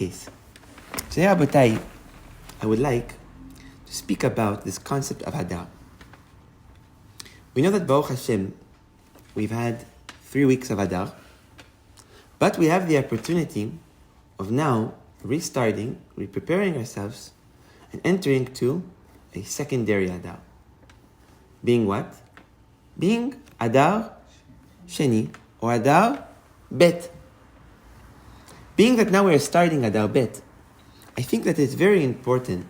case. Today, Rabotai, I would like to speak about this concept of Adar. We know that Baruch Hashem, we've had 3 weeks of Adar, but we have the opportunity of now restarting, preparing ourselves, and entering to a secondary Adar. Being what? Being Adar Sheni, or Adar Bet. Being that now we are starting Adar Bet, I think that it's very important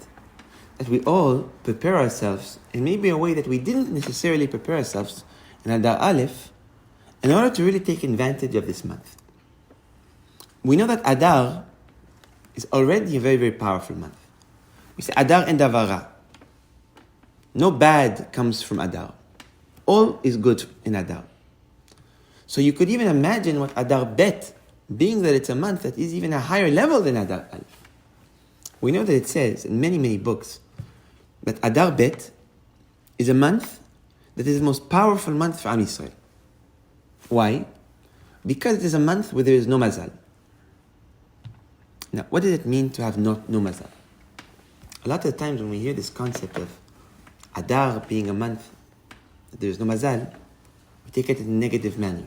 that we all prepare ourselves in maybe a way that we didn't necessarily prepare ourselves in Adar Aleph in order to really take advantage of this month. We know that Adar is already a very, very powerful month. We say Adar and Davara. No bad comes from Adar. All is good in Adar. So you could even imagine what Adar Bet, being that it's a month that is even a higher level than Adar Aleph. We know that it says in many, many books that Adar Bet is a month that is the most powerful month for Am Yisrael. Why? Because it is a month where there is no mazal. Now, what does it mean to have no mazal? A lot of times when we hear this concept of Adar being a month that there is no mazal, we take it in a negative manner.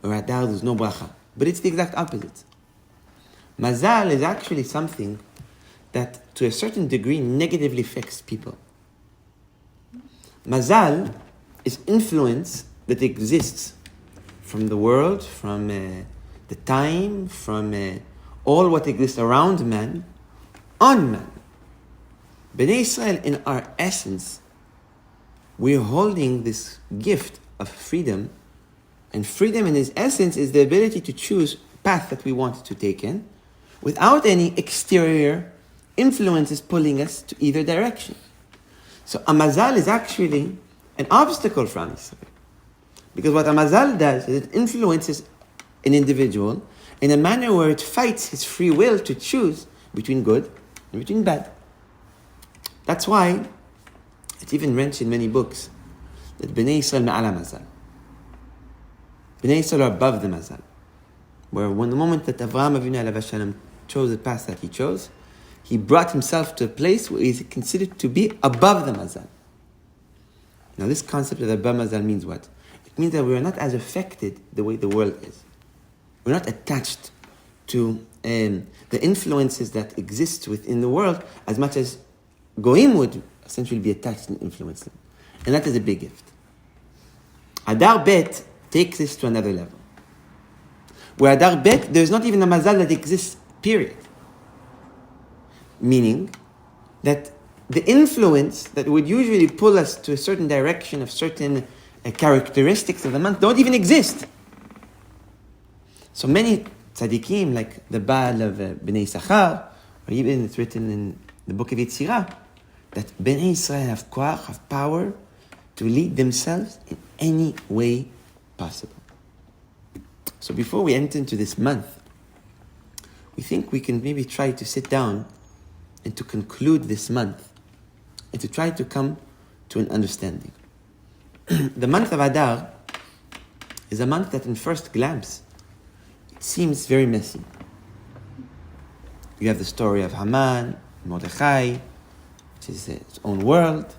Or Adar, there's no bracha. But it's the exact opposite. Mazal is actually something that, to a certain degree, negatively affects people. Mazal is influence that exists from the world, from the time, from all what exists around man, on man. Bnei Israel, in our essence, we're holding this gift of freedom, and freedom in its essence is the ability to choose the path that we want to take in, without any exterior influences pulling us to either direction. So a mazal is actually an obstacle for Am Yisrael. Because what a mazal does is it influences an individual in a manner where it fights his free will to choose between good and between bad. That's why it's even mentioned in many books that Bnei Yisrael ma'ala mazal. Bnei Yisrael are above the mazal. Where when the moment that Avraham Avinu alav hashalom chose the path that he chose, he brought himself to a place where he is considered to be above the mazal. Now this concept of above mazal means what? It means that we are not as affected the way the world is. We're not attached to the influences that exist within the world as much as Goim would essentially be attached and influence them. And that is a big gift. Adar Bet takes this to another level. Where Adar Bet, there's not even a mazal that exists, period. Meaning that the influence that would usually pull us to a certain direction of certain characteristics of the month don't even exist. So many tzaddikim, like the Baal of Bnei Sachar, or even it's written in the book of Yetzirah, that Bnei Israel have koach, have power to lead themselves in any way possible. So before we enter into this month, we think we can maybe try to sit down and to conclude this month and to try to come to an understanding. The month of Adar is a month that in first glance, it seems very messy. You have the story of Haman, Mordechai, which is its own world.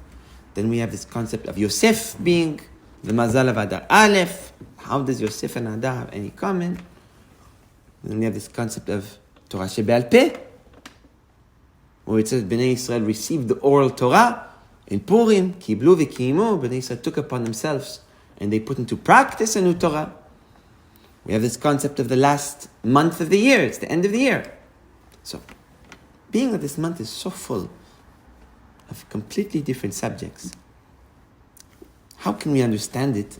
Then we have this concept of Yosef being the mazal of Adar Aleph. How does Yosef and Adar have any common? Then we have this concept of Torah Shebe'al Peh, where it says Bnei Israel received the oral Torah in Purim, Kiblu v'kiimu. Bnei Israel took upon themselves and they put into practice a new Torah. We have this concept of the last month of the year. It's the end of the year. So, being that this month is so full of completely different subjects, how can we understand it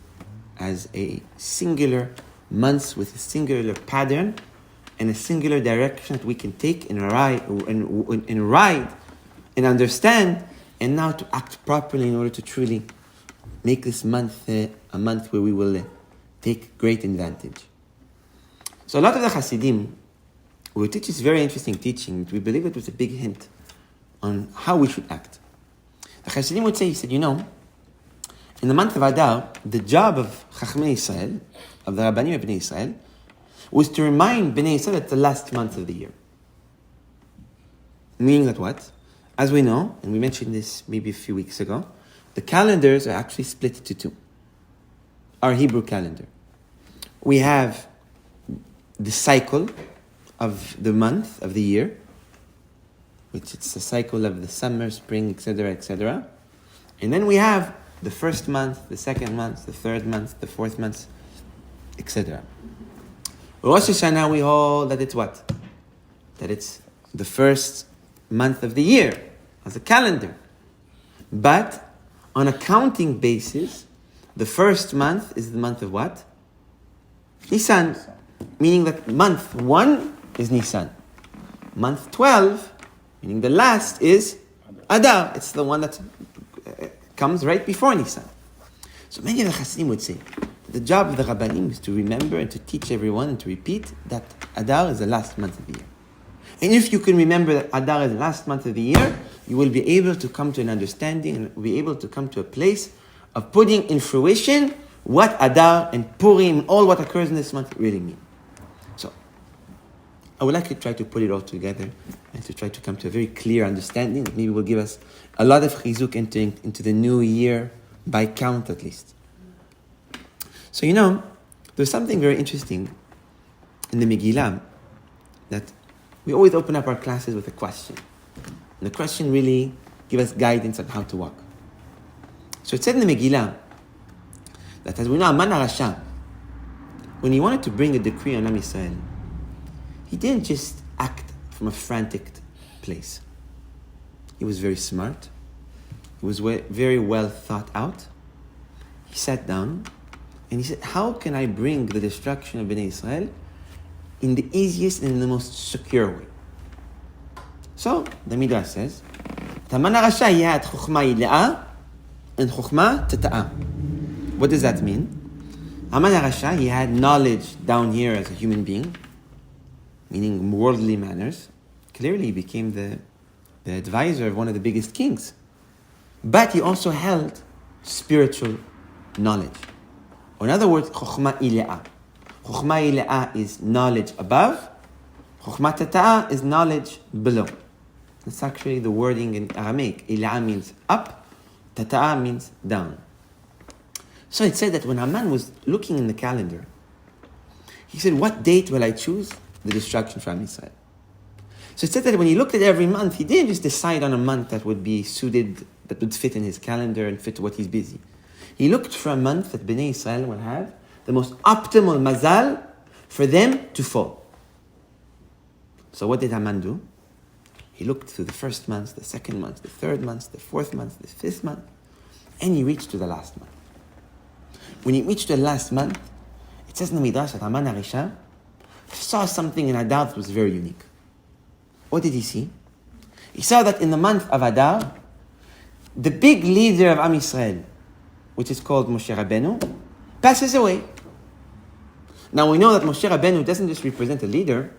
as a singular month with a singular pattern and a singular direction that we can take and ride and understand, and now to act properly in order to truly make this month a month where we will take great advantage. So a lot of the Hasidim will teach this very interesting teaching. We believe it was a big hint on how we should act. The Hasidim would say, he said, in the month of Adar, the job of Chachmei Israel, of the Rabbanim of Bnei Israel, was to remind Bnei Yisrael that it's the last month of the year. Meaning that what? As we know, and we mentioned this maybe a few weeks ago, the calendars are actually split into two. Our Hebrew calendar. We have the cycle of the month of the year, which it's the cycle of the summer, spring, etc., etc. And then we have the first month, the second month, the third month, the fourth month, etc. Rosh Hashanah, we hold that it's what? That it's the first month of the year as a calendar. But on a counting basis, the first month is the month of what? Nisan. Meaning that month 1 is Nisan. Month 12, meaning the last, is Adar. It's the one that comes right before Nisan. So many of the Hasidim would say that the job of the Rabbanim is to remember and to teach everyone and to repeat that Adar is the last month of the year. And if you can remember that Adar is the last month of the year, you will be able to come to an understanding and be able to come to a place of putting in fruition what Adar and Purim, all what occurs in this month really mean. So, I would like to try to put it all together and to try to come to a very clear understanding that maybe will give us a lot of chizuk into the new year, by count at least. So there's something very interesting in the Megillah that we always open up our classes with a question. And the question really gives us guidance on how to walk. So it said in the Megillah that, as we know, Aman HaRasha, when he wanted to bring a decree on Am Yisrael, he didn't just act from a frantic place. He was very smart. He was very well thought out. He sat down and he said, how can I bring the destruction of Bnei Israel in the easiest and in the most secure way? So, the Midrash says, Aman HaRasha, he had Chokhmah Yile'ah and Chokhmah Tata'ah. What does that mean? Aman HaRasha, he had knowledge down here as a human being, meaning worldly manners. Clearly, he became the advisor of one of the biggest kings. But he also held spiritual knowledge. Or in other words, Chokhmah Ile'ah. Chokhmah Ile'ah is knowledge above. Chokhmah Tata'ah is knowledge below. That's actually the wording in Aramaic. Ile'ah means up, Tata'ah means down. So it said that when Haman was looking in the calendar, he said, what date will I choose? The destruction from Israel. So it said that when he looked at every month, he didn't just decide on a month that would be suited, that would fit in his calendar and fit what he's busy. He looked for a month that Bnei Israel will have the most optimal mazal for them to fall. So what did Haman do? He looked through the first month, the second month, the third month, the fourth month, the fifth month, and he reached to the last month. When he reached the last month, it says in the Midrash that Haman HaRasha saw something in Adar that was very unique. What did he see? He saw that in the month of Adar, the big leader of Am Yisrael, which is called Moshe Rabbeinu, passes away. Now we know that Moshe Rabbeinu doesn't just represent a leader,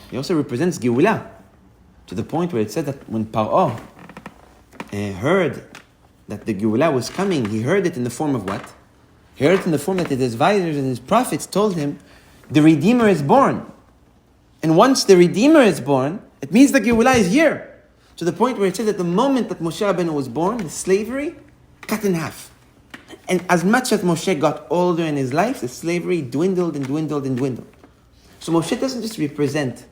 he also represents Geulah, to the point where it said that when Paro heard that the Geulah was coming, he heard it in the form of what? He heard it in the form that his advisors and his prophets told him, the Redeemer is born. And once the Redeemer is born, it means the Geulah is here. To the point where it says that the moment that Moshe Rabbeinu was born, the slavery cut in half. And as much as Moshe got older in his life, the slavery dwindled and dwindled and dwindled. So Moshe doesn't just represent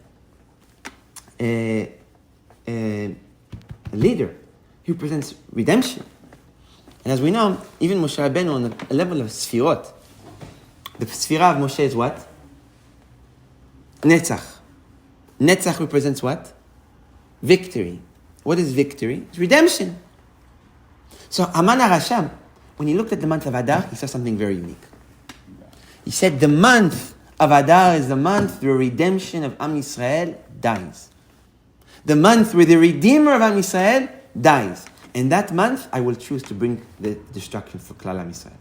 a leader. He represents redemption. And as we know, even Moshe Rabbeinu on a level of Sfirot, the Sfirah of Moshe is what? Netzach. Netzach represents what? Victory. What is victory? It's redemption. So Haman HaRasha, when he looked at the month of Adar, he saw something very unique. He said the month of Adar is the month where redemption of Am Yisrael dies. The month where the Redeemer of Am Yisrael dies. And that month, I will choose to bring the destruction for Klal Am Yisrael.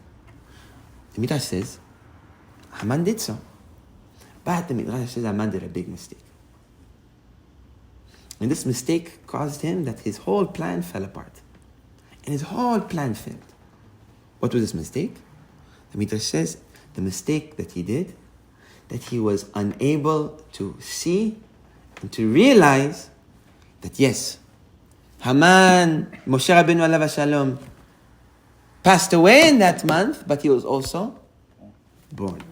The Midrash says, Haman did so. But the Midrash says Haman did a big mistake. And this mistake caused him that his whole plan fell apart. And his whole plan failed. What was this mistake? The Midrash says the mistake that he did, that he was unable to see and to realize that yes, Haman, Moshe Rabbeinu alav shalom, passed away in that month, but he was also born.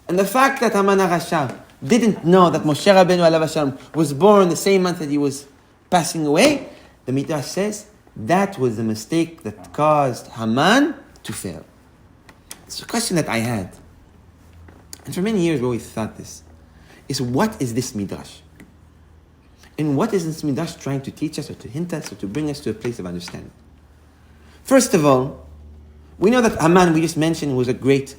And the fact that Haman HaRasha didn't know that Moshe Rabbeinu alav shalom was born the same month that he was passing away, the Midrash says that was the mistake that caused Haman to fail. It's a question that I had, and for many years we always thought this, is what is this Midrash? And what is this Midrash trying to teach us or to hint us or to bring us to a place of understanding? First of all, we know that Haman, we just mentioned, was a great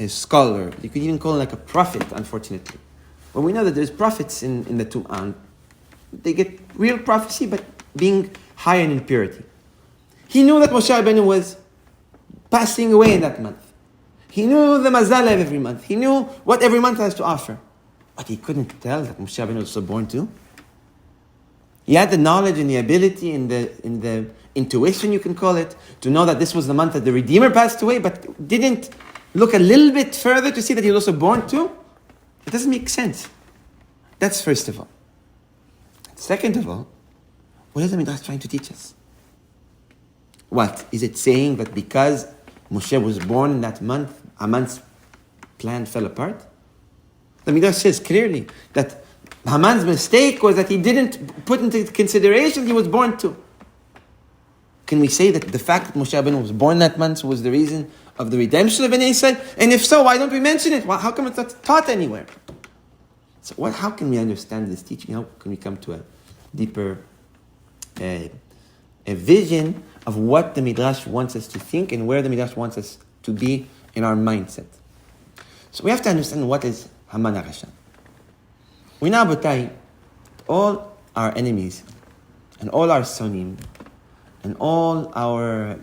scholar. You could even call him like a prophet, unfortunately. But we know that there's prophets in the Tu'an. They get real prophecy, but being higher in purity. He knew that Moshe Rabbeinu was passing away in that month. He knew the mazal of every month. He knew what every month has to offer. But he couldn't tell that Moshe Rabbeinu was so born too. He had the knowledge and the ability and the intuition, you can call it, to know that this was the month that the Redeemer passed away, but didn't look a little bit further to see that he was also born too. It doesn't make sense. That's first of all. Second of all, what is the Midrash trying to teach us? What? Is it saying that because Moshe was born in that month, Haman's plan fell apart? The Midrash says clearly that Haman's mistake was that he didn't put into consideration he was born too. Can we say that the fact that Moshe Rabbeinu was born that month was the reason of the redemption of Bnei Israel? And if so, why don't we mention it? How come it's not taught anywhere? So how can we understand this teaching? How can we come to a deeper a vision of what the Midrash wants us to think and where the Midrash wants us to be in our mindset? So we have to understand what is Haman HaRasha. We know, Botai, all our enemies and all our sonim and all our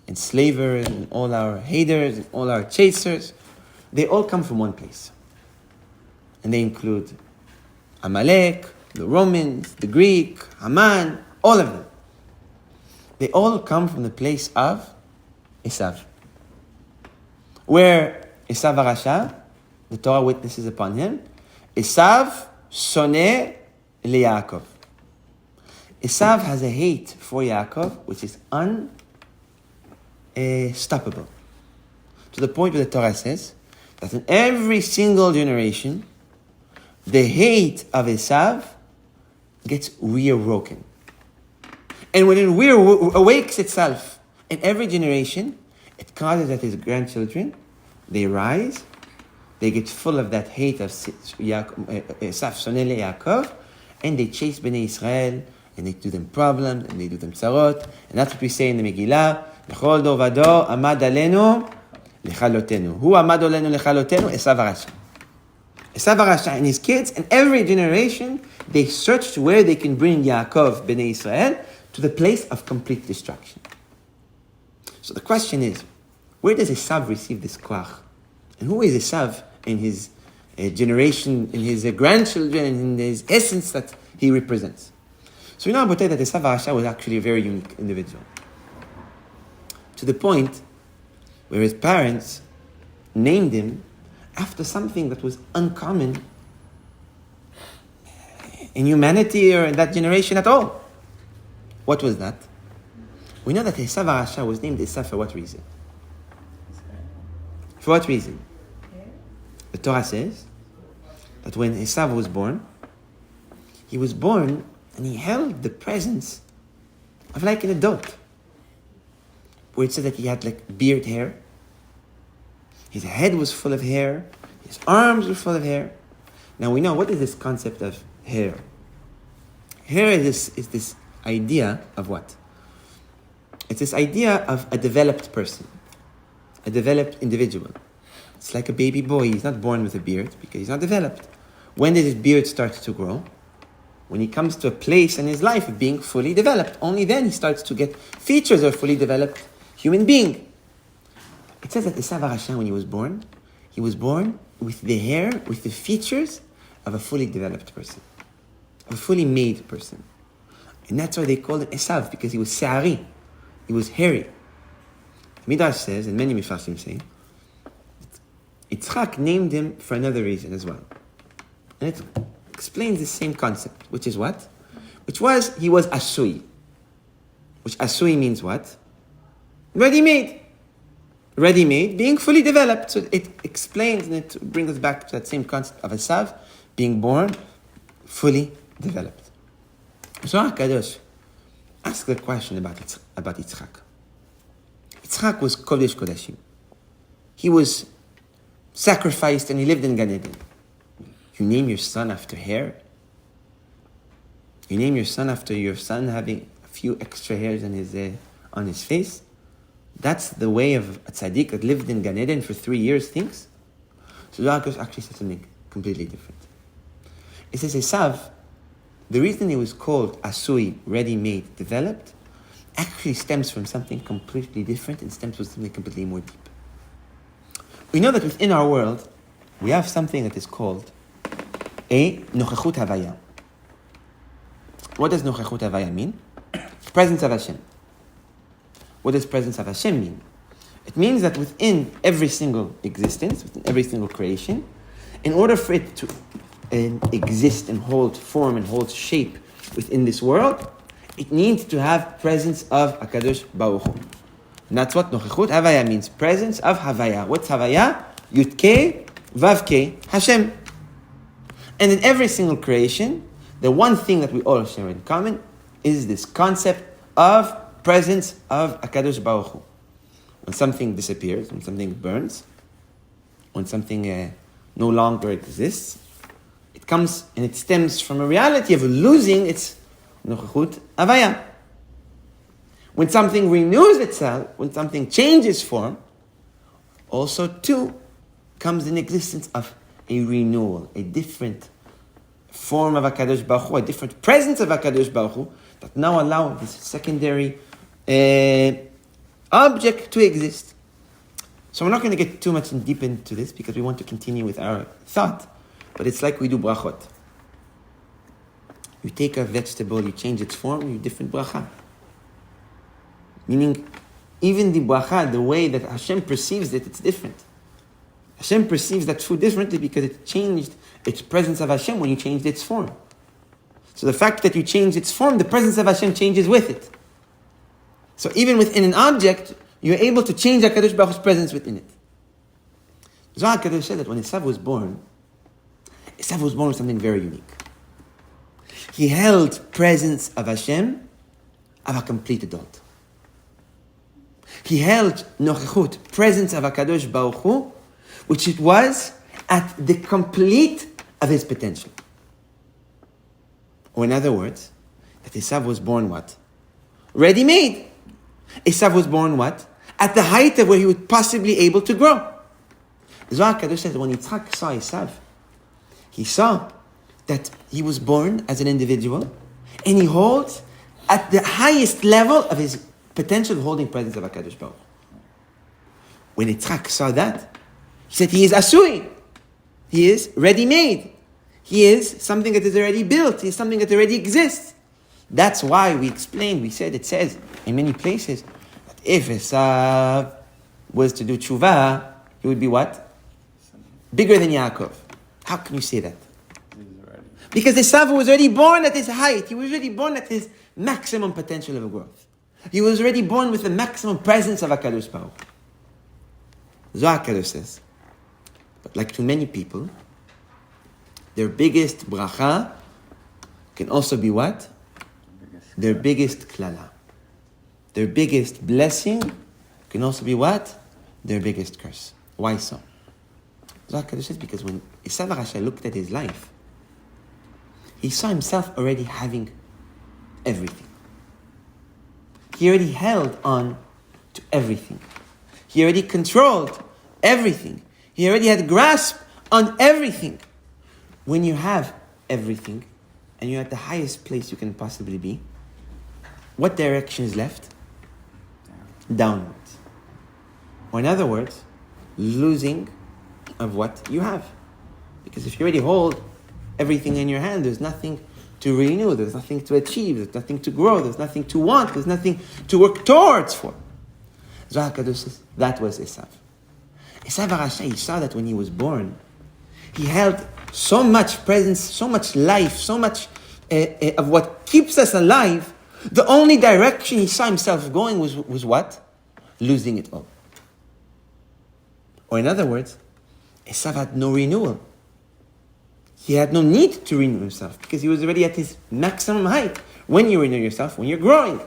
enslavers and all our haters and all our chasers, they all come from one place. And they include Amalek, the Romans, the Greek, Haman, all of them. They all come from the place of Esav. Where Esav HaRasha, the Torah witnesses upon him, Esav soneh leYaakov. Esav has a hate for Yaakov, which is unstoppable. To the point where the Torah says that in every single generation, the hate of Esav gets reawoken. And when it awakes itself in every generation, it causes that his grandchildren, they rise, they get full of that hate of Esav soneh Yaakov, and they chase Bnei Israel, and they do them problems, and they do them tzarot, and that's what we say in the Megillah, B'chol dor v'dor amad alenu lechalotenu. Who amad alenu lechalotenu? Esav HaRasha. Esav HaRasha and his kids, and every generation, they searched where they can bring Yaakov, Bnei Israel, to the place of complete destruction. So the question is, where does Esav receive this koach? And who is Esav in his generation, in his grandchildren, in his essence that he represents? So we know about that Esav HaRasha was actually a very unique individual. To the point where his parents named him after something that was uncommon in humanity or in that generation at all. What was that? We know that Esav HaRasha was named Esav for what reason? For what reason? The Torah says that when Esav was born, he was born and he held the presence of like an adult. Where it says that he had like beard hair. His head was full of hair. His arms were full of hair. Now we know, what is this concept of hair? Hair is this idea of what? It's this idea of a developed person. A developed individual. It's like a baby boy. He's not born with a beard because he's not developed. When does his beard start to grow? When he comes to a place in his life of being fully developed. Only then he starts to get features of a fully developed human being. It says that Esav HaRasha, when he was born with the hair, with the features of a fully developed person. Of a fully made person. And that's why they called him Esav, because he was Sa'ari. He was hairy. Midrash says, and many Mifashim say, Yitzchak named him for another reason as well. And it explains the same concept, which is what? Which was, he was asui. Which asui means what? Ready-made. Ready-made, being fully developed. So it explains and it brings us back to that same concept of Esav, being born fully developed. So HaKadosh asked the question about Yitzchak. Yitzchak was Kodesh Kodashim. He was sacrificed and he lived in Gan Eden. You name your son after hair? You name your son after your son having a few extra hairs on his face? That's the way of a tzaddik that lived in Gan Eden for 3 years thinks? So Yaakov actually said something completely different. It says Esav, the reason he was called Asui, ready-made, developed, actually stems from something completely different and stems from something completely more deep. We know that within our world, we have something that is called a nochechut havaya. What does nochechut havaya mean? Presence of Hashem. What does presence of Hashem mean? It means that within every single existence, within every single creation, in order for it to exist and hold form and hold shape within this world, it needs to have presence of HaKadosh Baruch Hu. And that's what nochechut havaya means. Presence of havaya. What's havaya? Yud-Kei, Vav-Kei, Hashem. And in every single creation, the one thing that we all share in common is this concept of presence of HaKadosh Baruch Hu. When something disappears, when something burns, when something no longer exists, it comes and it stems from a reality of losing its nochechut havaya. When something renews itself, when something changes form, also too comes in existence of a renewal, a different form of HaKadosh Baruch Hu, a different presence of HaKadosh Baruch Hu that now allow this secondary object to exist. So we're not going to get too much deep into this because we want to continue with our thought, but it's like we do brachot. You take a vegetable, you change its form, you different bracha. Meaning, even the bracha, the way that Hashem perceives it, it's different. Hashem perceives that food differently because it changed its presence of Hashem when you changed its form. So the fact that you change its form, the presence of Hashem changes with it. So even within an object, you're able to change HaKadosh Baruch Hu's presence within it. Zohar HaKadosh said that when Esav was born with something very unique. He held presence of Hashem of a complete adult. He held nochechut, presence of HaKadosh Baruch Hu, which it was at the complete of his potential. Or in other words, that Esav was born what? Ready-made. Esav was born what? At the height of where he would possibly able to grow. Zohar HaKadosh says that when Yitzchak saw Esav, he saw that he was born as an individual and he holds at the highest level of his potential holding presence of HaKadosh Baruch Hu. When Yitzchak saw that, he said he is asui. He is ready-made. He is something that is already built. He is something that already exists. That's why we explained, we said, it says in many places that if Esav was to do tshuva, he would be what? Bigger than Yaakov. How can you say that? Because Esav was already born at his height. He was already born at his maximum potential of growth. He was already born with the maximum presence of HaKadosh Baruch Hu. Zohar HaKadosh says, but like to many people, their biggest bracha can also be what? Their biggest klala. Their biggest blessing can also be what? Their biggest curse. Why so? Zohar HaKadosh says because when Esav HaRasha looked at his life, he saw himself already having everything. He already held on to everything. He already controlled everything. He already had grasp on everything. When you have everything, and you're at the highest place you can possibly be, what direction is left? Downwards. Or in other words, losing of what you have. Because if you already hold everything in your hand, there's nothing to renew, there's nothing to achieve, there's nothing to grow, there's nothing to want, there's nothing to work towards for. Zohar HaKadosh says that was Esav. Esav HaRasha, he saw that when he was born, he held so much presence, so much life, so much of what keeps us alive. The only direction he saw himself going was what? Losing it all. Or in other words, Esav had no renewal. He had no need to renew himself because he was already at his maximum height. When you renew yourself, when you're growing.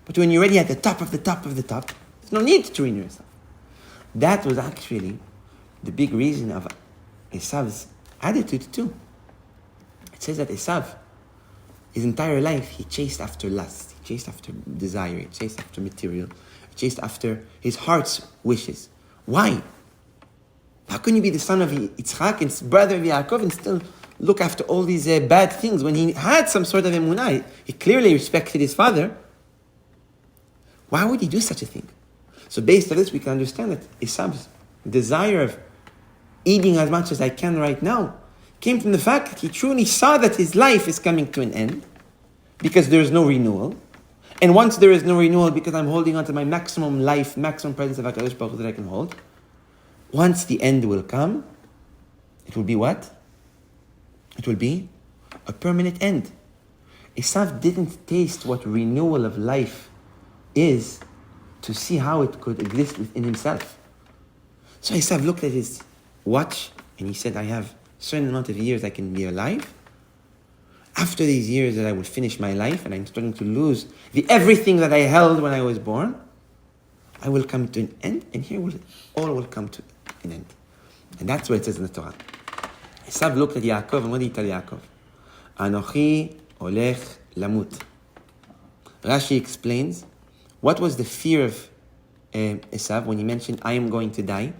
But when you're already at the top of the top of the top, there's no need to renew yourself. That was actually the big reason of Esav's attitude too. It says that Esav, his entire life, he chased after lust, he chased after desire, he chased after material, he chased after his heart's wishes. Why? How can you be the son of Yitzchak and brother of Yaakov and still look after all these bad things when he had some sort of emunah? He clearly respected his father. Why would he do such a thing? So based on this, we can understand that Esav's desire of eating as much as I can right now came from the fact that he truly saw that his life is coming to an end because there is no renewal. And once there is no renewal because I'm holding on to my maximum life, maximum presence of HaKadosh Baruch Hu that I can hold, once the end will come, it will be what? It will be a permanent end. Esav didn't taste what renewal of life is to see how it could exist within himself. So Esav looked at his watch and he said, I have a certain amount of years I can be alive. After these years that I will finish my life and I'm starting to lose everything that I held when I was born, I will come to an end and all will come to an end. And that's what it says in the Torah. Esav looked at Yaakov and what did he tell Yaakov? Anochi olech lamut. Rashi explains what was the fear of Esav when he mentioned, I am going to die.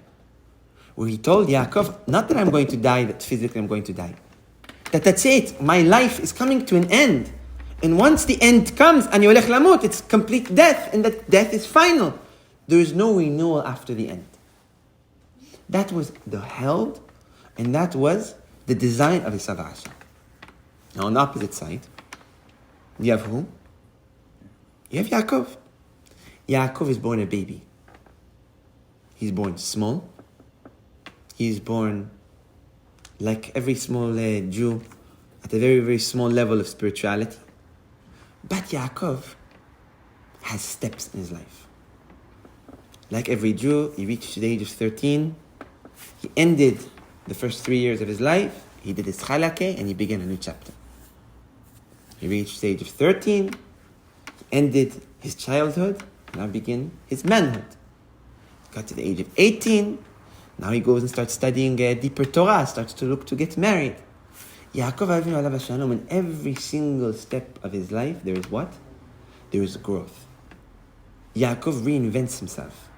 Where he told Yaakov, not that I'm going to die, that physically I'm going to die. That's it. My life is coming to an end. And once the end comes, ani olech lamut, it's complete death. And that death is final. There is no renewal after the end. That was the held, and that was the design of Esav HaRasha. Now on the opposite side, you have who? You have Yaakov. Yaakov is born a baby. He's born small. He's born like every small Jew at a very, very small level of spirituality. But Yaakov has steps in his life. Like every Jew, he reached the age of 13. He ended the first 3 years of his life. He did his chalake and he began a new chapter. He reached the age of 13. He ended his childhood. Now begin his manhood. He got to the age of 18. Now he goes and starts studying deeper Torah, starts to look to get married. Yaakov Avinu alav hashalom, in every single step of his life, there is what? There is growth. Yaakov reinvents himself.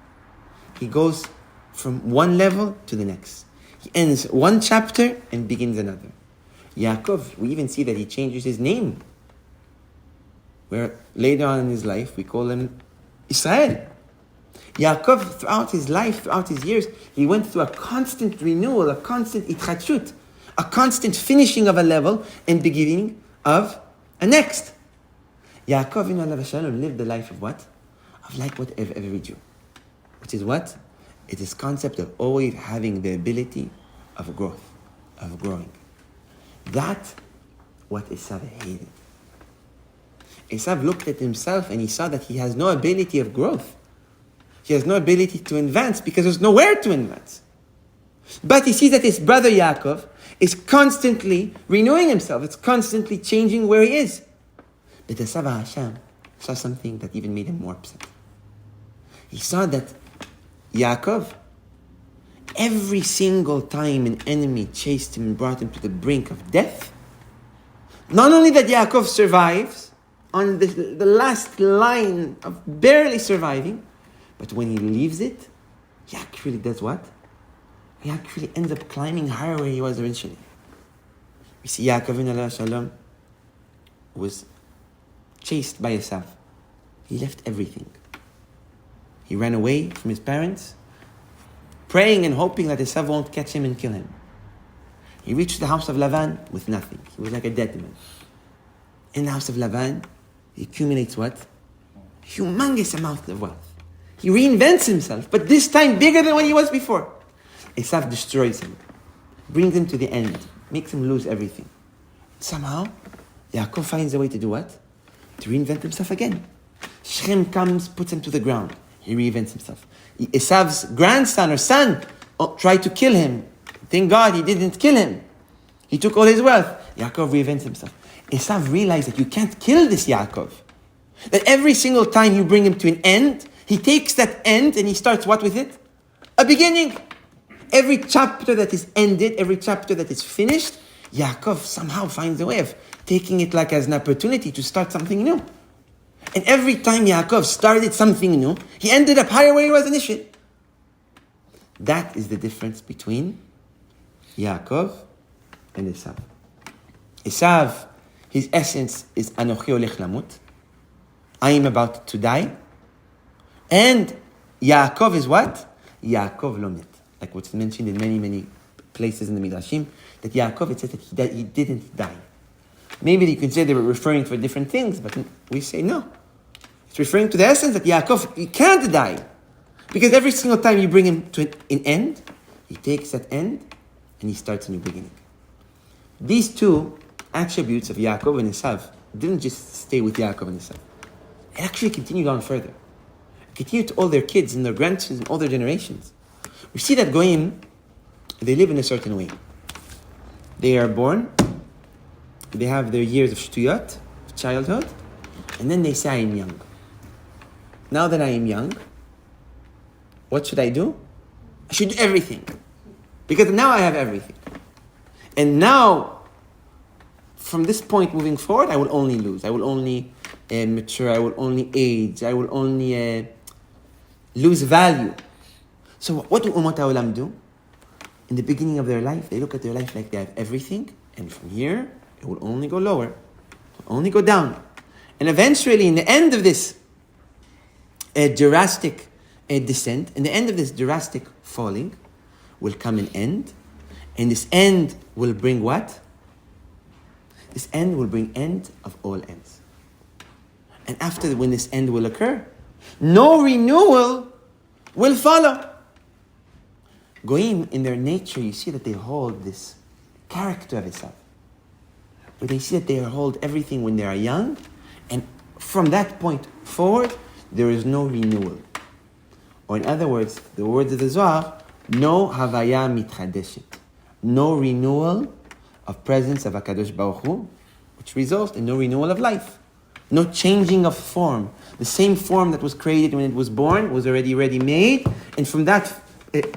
He goes from one level to the next. He ends one chapter and begins another. Yaakov, we even see that he changes his name. Where later on in his life, we call him Israel. Yaakov, throughout his life, throughout his years, he went through a constant renewal, a constant itchachut, a constant finishing of a level and beginning of a next. Yaakov lived the life of what? Of like what every Jew. Which is what? It is concept of always having the ability of growth, of growing. That's what Esav hated. Esav looked at himself and he saw that he has no ability of growth. He has no ability to advance because there's nowhere to advance. But he sees that his brother Yaakov is constantly renewing himself. It's constantly changing where he is. But Esav HaRasha saw something that even made him more upset. He saw that Yaakov, every single time an enemy chased him and brought him to the brink of death, not only that Yaakov survives on the last line of barely surviving, but when he leaves it, he actually does what? He actually ends up climbing higher where he was originally. We see Yaakov alayhi salam was chased by Esav. He left everything. He ran away from his parents, praying and hoping that Esav won't catch him and kill him. He reached the house of Lavan with nothing. He was like a dead man. In the house of Lavan, he accumulates what? Humongous amount of wealth. He reinvents himself, but this time bigger than when he was before. Esav destroys him, brings him to the end, makes him lose everything. Somehow, Yaakov finds a way to do what? To reinvent himself again. Shem comes, puts him to the ground. He reinvents himself. Esav's grandson or son tried to kill him. Thank God he didn't kill him. He took all his wealth. Yaakov reinvents himself. Esav realized that you can't kill this Yaakov. That every single time you bring him to an end, he takes that end and he starts what with it? A beginning. Every chapter that is ended, every chapter that is finished, Yaakov somehow finds a way of taking it like as an opportunity to start something new. And every time Yaakov started something new, he ended up higher where he was initially. That is the difference between Yaakov and Esav. Esav, his essence is Anochi olech lamut. I am about to die. And Yaakov is what? Yaakov lo met. Like what's mentioned in many, many places in the Midrashim, that Yaakov, it says that he didn't die. Maybe you can say they were referring for different things, but we say no. It's referring to the essence that Yaakov, he can't die. Because every single time you bring him to an end, he takes that end and he starts a new beginning. These two attributes of Yaakov and Esav didn't just stay with Yaakov and Esav. It actually continued on further. It continued to all their kids and their grandchildren and all their generations. We see that Goyim, they live in a certain way. They are born, they have their years of shtuyot, of childhood, and then they say, I am young. Now that I am young, what should I do? I should do everything. Because now I have everything. And now, from this point moving forward, I will only lose. I will only mature. I will only age. I will only lose value. So what do Umat HaOlam do? In the beginning of their life, they look at their life like they have everything, and from here, it will only go lower. It will only go down. And eventually, in the end of this drastic descent, in the end of this drastic falling, will come an end. And this end will bring what? This end will bring end of all ends. And after, when this end will occur, no renewal will follow. Goyim, in their nature, you see that they hold this character of Esav. But they see that they hold everything when they are young, and from that point forward, there is no renewal. Or in other words, the words of the Zohar, no havaya mitchadeshet. No renewal of presence of HaKadosh Baruch Hu, which results in no renewal of life. No changing of form. The same form that was created when it was born was already ready-made, and from that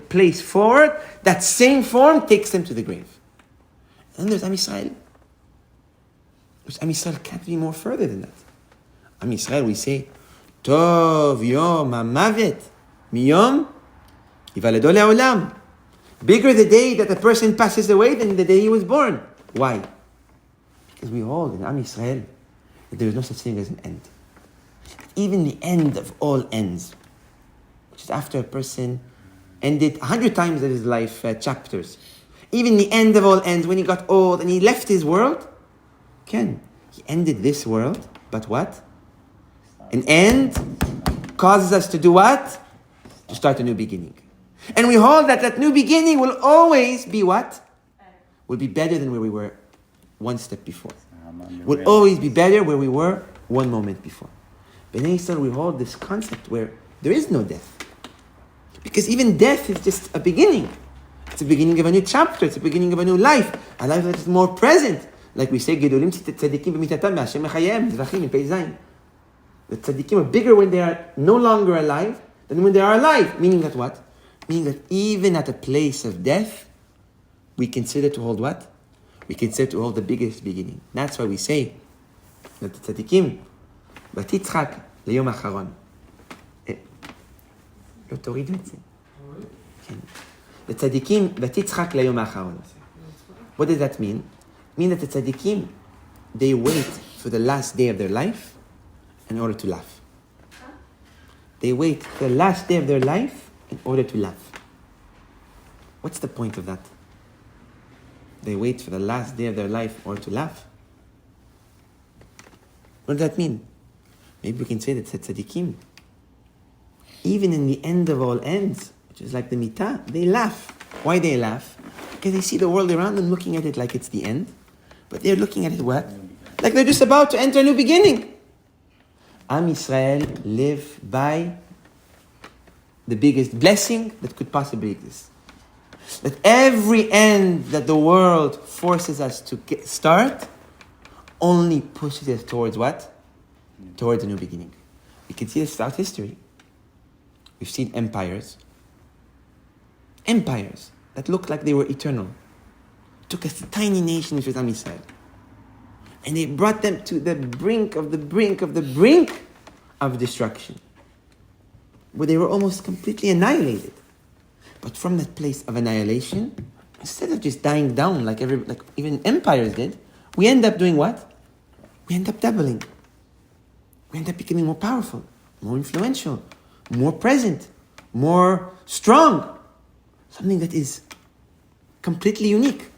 place forward, that same form takes them to the grave. And then there's Am Yisrael. Am Yisrael can't be more further than that. Am Yisrael, we say, Tov Yom HaMavet Miyom Yivaledo Le'olam. Bigger the day that a person passes away than the day he was born. Why? Because we hold in Am Yisrael that there is no such thing as an end. Even the end of all ends, which is after a person ended 100 times of his life chapters. Even the end of all ends, when he got old and he left his world, he ended this world, but what? An end causes us to do what? To start a new beginning. And we hold that new beginning will always be what? Will be better than where we were one step before. Will always be better where we were one moment before. B'nai Yisrael, we hold this concept where there is no death. Because even death is just a beginning. It's a beginning of a new chapter. It's a beginning of a new life. A life that is more present. Like we say, Gedolim tzadikim b'mitatam b'Hashem mechayem, Zrachim in Pei Zayin. The tzadikim are bigger when they are no longer alive than when they are alive. Meaning that what? Meaning that even at a place of death, we consider to hold what? We consider to hold the biggest beginning. That's why we say that the tzadikim, b'titzchak leyom acharon. לא תורידו את זה. כן. לצדיקים, ותצחק ליום האחרון. What does that mean? It means that the tzadikim, they wait for the last day of their life in order to laugh. They wait for the last day of their life in order to laugh. What's the point of that? They wait for the last day of their life in order to laugh. What does that mean? Maybe we can say that the tzadikim, even in the end of all ends, which is like the mitah, they laugh. Why they laugh? Because they see the world around them looking at it like it's the end. But they're looking at it what? Like they're just about to enter a new beginning. Am Yisrael live by the biggest blessing that could possibly exist. That every end that the world forces us to start only pushes us towards what? Towards a new beginning. We can see this throughout history. We've seen empires that looked like they were eternal. Took a tiny nation which was Am Yisrael. And they brought them to the brink of the brink of the brink of destruction, where they were almost completely annihilated. But from that place of annihilation, instead of just dying down like even empires did, we end up doing what? We end up doubling. We end up becoming more powerful, more influential, more present, more strong. Something that is completely unique.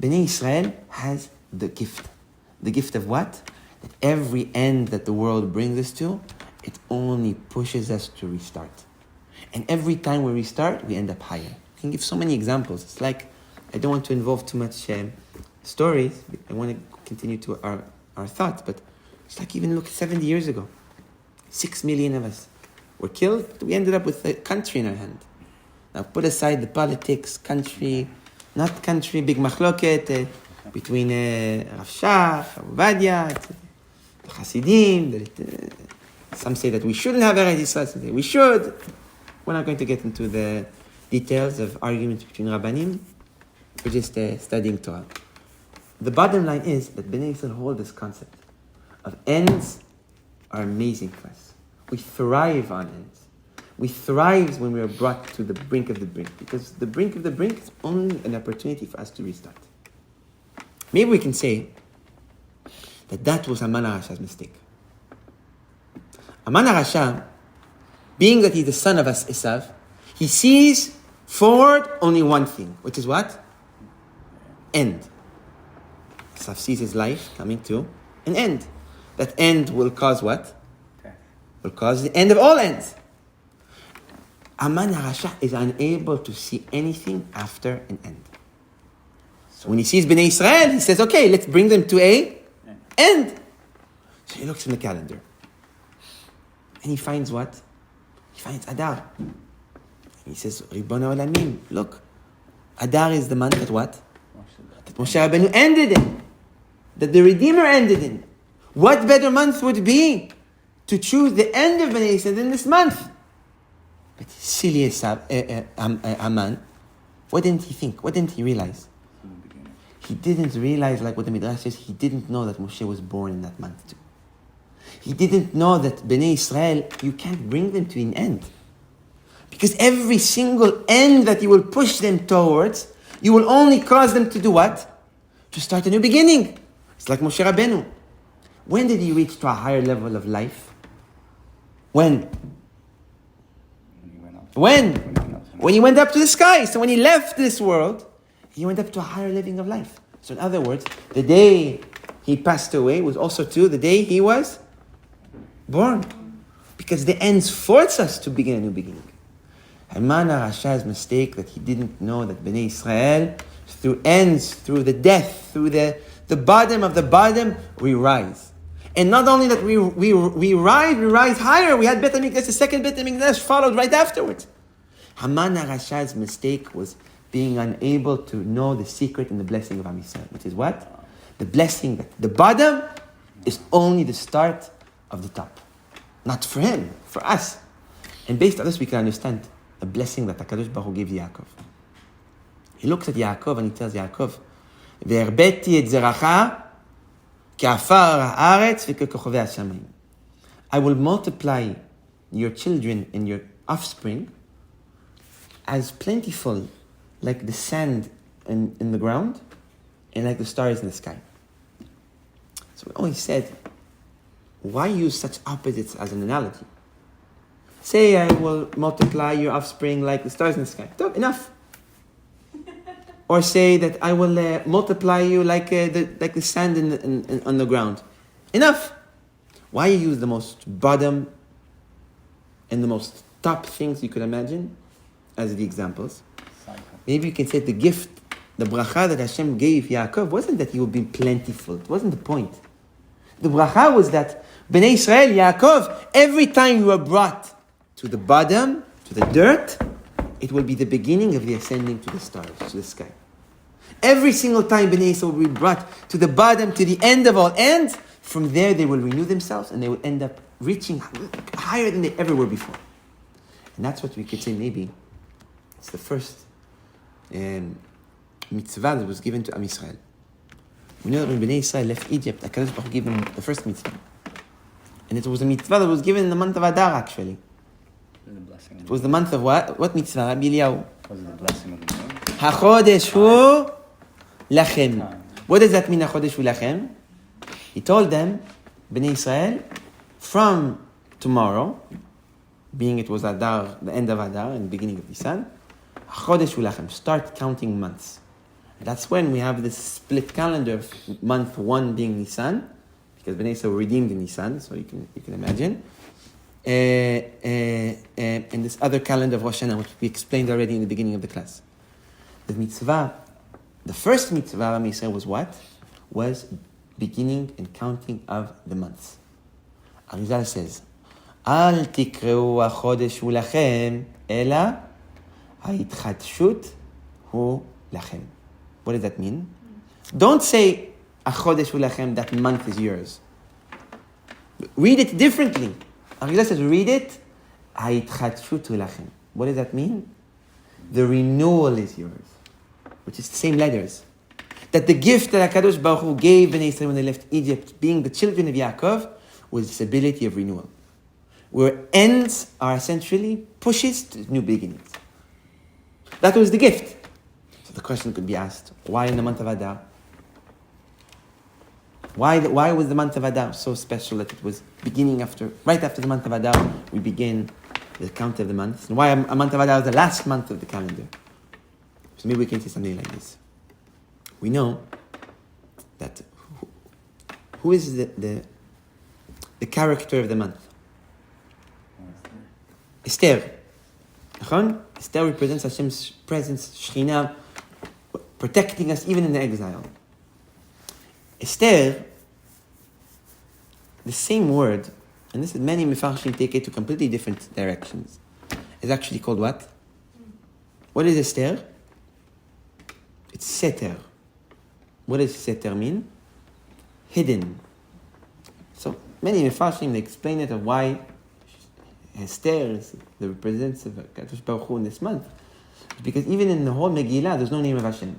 Bnei Israel has the gift. The gift of what? That every end that the world brings us to, it only pushes us to restart. And every time we restart, we end up higher. I can give so many examples. It's like, I don't want to involve too much stories. I want to continue to our thoughts, but it's like even look 70 years ago. 6 million of us were killed, but we ended up with a country in our hand. Now put aside the politics, country, not country, big machloket between Rav Shach, Rav Ovadia, the Hasidim. Some say that we shouldn't have Eretz Yisrael, some say we should. We're not going to get into the details of arguments between Rabbanim. We're just studying Torah. The bottom line is that Bnei Yisrael hold this concept of ends are amazing for us. We thrive on ends. We thrive when we are brought to the brink of the brink, because the brink of the brink is only an opportunity for us to restart. Maybe we can say that was Haman HaRasha's mistake. Haman HaRasha, being that he's the son of Esav, he sees forward only one thing, which is what? End. Esav sees his life coming to an end. That end will cause what? Will cause the end of all ends. Haman HaRasha is unable to see anything after an end. So when he sees Bnei Israel, he says, okay, let's bring them to a end. So he looks in the calendar. And he finds what? He finds Adar. And he says, Ribbon Olamim, look. Adar is the month that what? That Moshe Rabbeinu ended in. That the Redeemer ended in. What better month would be to choose the end of Bnei Israel than this month? But silly Haman, what didn't he think? What didn't he realize? He didn't realize, like what the Midrash says, he didn't know that Moshe was born in that month too. He didn't know that Bnei Israel, you can't bring them to an end. Because every single end that you will push them towards, you will only cause them to do what? To start a new beginning. It's like Moshe Rabbeinu. When did he reach to a higher level of life? When? When he went up to the sky. So when he left this world, he went up to a higher living of life. So in other words, the day he passed away was also too the day he was born. Because the ends force us to begin a new beginning. Haman HaRasha's mistake that he didn't know that Bnei Israel, through ends, through the death, through the bottom of the bottom, we rise. And not only that we rise higher. We had Bet HaMikdash, the second Bet HaMikdash followed right afterwards. Haman HaRasha's mistake was being unable to know the secret and the blessing of Am Yisrael, which is what? The blessing that the bottom is only the start of the top. Not for him, for us. And based on this, we can understand the blessing that HaKadosh Baruch Hu gave Yaakov. He looks at Yaakov and he tells Yaakov, "Ve'arbeti et zeracha ka'afar haaretz ve'kekochovei hashamayim." I will multiply your children and your offspring as plentiful like the sand in the ground and like the stars in the sky. So we always said, why use such opposites as an analogy? Say I will multiply your offspring like the stars in the sky. Enough. Or say that I will multiply you like the sand on the ground. Enough. Why use the most bottom and the most top things you could imagine as the examples? maybe you can say the gift, the bracha that Hashem gave Yaakov wasn't that he would be plentiful. It wasn't the point. The bracha was that Bnei Israel, Yaakov, every time you were brought to the bottom, to the dirt, it will be the beginning of the ascending to the stars, to the sky. Every single time Bnei Israel will be brought to the bottom, to the end of all ends, from there they will renew themselves and they will end up reaching higher than they ever were before. And that's what we could say maybe it's the first mitzvah that was given to Am Yisrael. We know that when Bnei Israel left Egypt, HaKadosh Baruch Hu gave them the first mitzvah. And it was a mitzvah that was given in the month of Adar, actually. It was the month of what? What mitzvah? Rabbi Eliyahu. Was it the blessing of the moon? HaChodesh hu lachem. What does that mean, HaChodesh hu lachem? He told them, Bnei Israel, from tomorrow, being it was Adar, the end of Adar and the beginning of Nisan, HaChodesh hu lachem. Start counting months. That's when we have this split calendar of month 1 being Nisan, because Bnei Israel were redeemed in Nisan, so you can imagine. And this other calendar of Rosh Hashanah, which we explained already in the beginning of the class. The mitzvah, the first mitzvah of Israel was what? Was beginning and counting of the months. Arizal says, Al tikreu hachodesh hu lachem, ela ha'itchadshut hu lachem. What does that mean? Don't say, hachodesh hu lachem, that month is yours. Read it differently. Arizal says, read it, ha'itchadshut hu lachem. What does that mean? The renewal is yours, which is the same letters. That the gift that HaKadosh Baruch Hu gave Bnei Israel when they left Egypt, being the children of Yaakov, was this ability of renewal. Where ends are essentially pushes to new beginnings. That was the gift. So the question could be asked, why in the month of Adar? Why was the month of Adar so special that it was beginning right after the month of Adar, we begin the count of the months? And why a month of Adar is the last month of the calendar? So maybe we can say something like this. We know that who is the character of the month? Esther. Esther represents Hashem's presence, Shekhinah, protecting us even in the exile. Esther, the same word, and this is many Mefarshim take it to completely different directions, is actually called what? What is Esther? It's Seter. What does Seter mean? Hidden. So many Mefarshim, they explain it of why Esther is the representative of HaKadosh Baruch Hu in this month. Because even in the whole Megillah, there's no name of Hashem.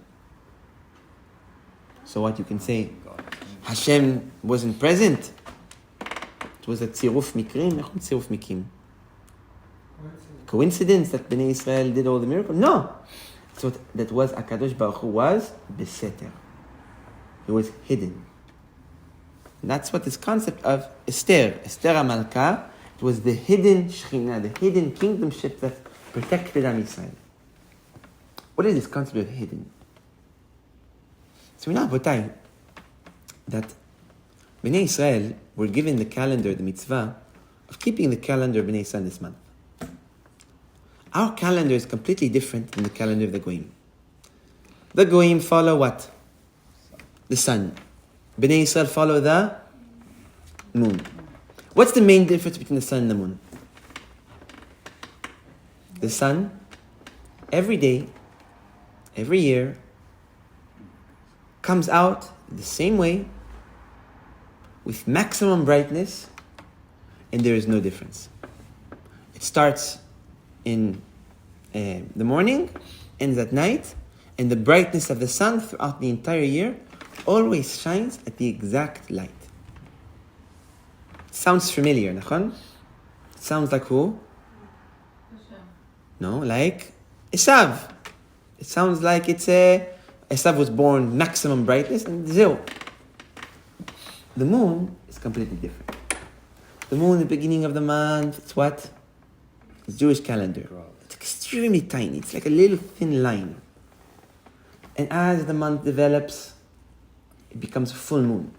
So what you can say, Hashem wasn't present. It was a tziruf mikrim. Tziruf mikim. Coincidence that Bnei Israel did all the miracles? No. So that was HaKadosh Baruch Hu was beseter. He was hidden. And that's what this concept of Esther HaMalka, it was the hidden Shekhinah, the hidden kingdomship that protected Am Yisrael. What is this concept of hidden? So we know, Botai, that Bnei Israel were given the calendar, the mitzvah, of keeping the calendar of Bnei Israel this month. Our calendar is completely different than the calendar of the Goyim. The Goyim follow what? The sun. Bnei Israel follow the moon. What's the main difference between the sun and the moon? The sun, every day, every year, comes out the same way, with maximum brightness, and there is no difference. It starts in the morning, ends at night, and the brightness of the sun throughout the entire year always shines at the exact light. Sounds familiar, nachon? Sounds like who? No, like Esav. It sounds like Esav was born maximum brightness and zero. The moon is completely different. The moon, the beginning of the month, it's what? It's Jewish calendar. It's extremely tiny. It's like a little thin line. And as the month develops, it becomes a full moon.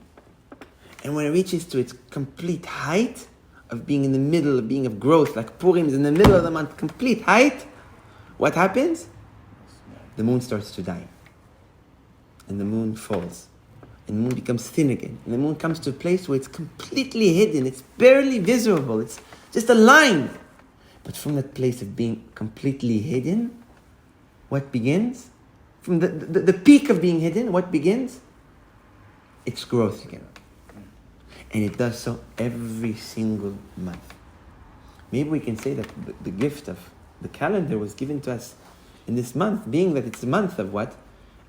And when it reaches to its complete height of being in the middle, of being of growth, like Purim is in the middle of the month, complete height, what happens? the moon starts to die. And the moon falls. And the moon becomes thin again. And the moon comes to a place where it's completely hidden. It's barely visible. It's just a line. But from that place of being completely hidden, what begins? From the peak of being hidden, what begins? Its growth again. And it does so every single month. Maybe we can say that the gift of the calendar was given to us in this month, being that it's a month of what?